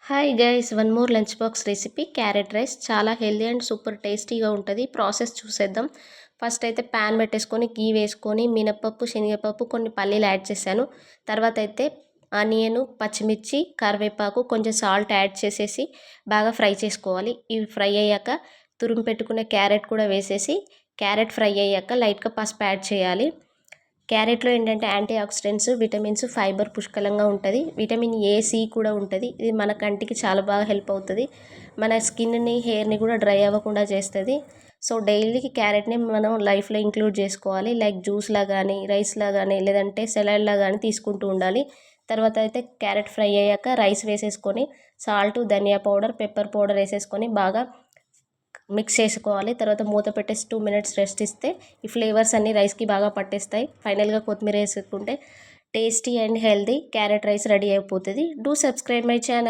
Hi guys, one more lunch box recipe carrot rice. చాలా healthy and super టేస్టీగా ఉంటుంది. Process చూసేద్దాం. First అయితే ప్యాన్ పెట్టేసుకొని గీ వేసుకొని మినపప్పు, శనగపప్పు, కొన్ని పల్లీలు యాడ్ చేశాను. తర్వాత అయితే ఆనియన్, పచ్చిమిర్చి, కరివేపాకు, కొంచెం సాల్ట్ యాడ్ చేసేసి బాగా ఫ్రై చేసుకోవాలి. ఇవి ఫ్రై అయ్యాక తురుము పెట్టుకున్న క్యారెట్ కూడా వేసేసి క్యారెట్ ఫ్రై అయ్యాక లైట్గా పసుపు యాడ్ చేయాలి. క్యారెట్లో ఏంటంటే యాంటీ ఆక్సిడెంట్స్, విటమిన్స్, ఫైబర్ పుష్కలంగా ఉంటుంది. విటమిన్ ఏ, సి కూడా ఉంటుంది. ఇది మన కంటికి చాలా బాగా హెల్ప్ అవుతుంది. మన స్కిన్ని, హెయిర్ని కూడా డ్రై అవ్వకుండా చేస్తుంది. సో డైలీకి క్యారెట్ని మనం లైఫ్లో ఇంక్లూడ్ చేసుకోవాలి. లైక్ జ్యూస్లా కానీ, రైస్లా కానీ, లేదంటే సలాడ్లా కానీ తీసుకుంటూ ఉండాలి. తర్వాత అయితే క్యారెట్ ఫ్రై అయ్యాక రైస్ వేసేసుకొని సాల్ట్, ధనియా పౌడర్, పెప్పర్ పౌడర్ వేసేసుకొని బాగా మిక్స్ చేసుకోవాలి. తర్వాత మూత పెట్టేసి 2 minutes రెస్ట్ ఇస్తే ఈ ఫ్లేవర్స్ అన్నీ రైస్కి బాగా పట్టేస్తాయి. ఫైనల్గా కొత్తిమీర వేసుకుంటే tasty and healthy carrot rice ready అయిపోతుంది. Do subscribe my channel.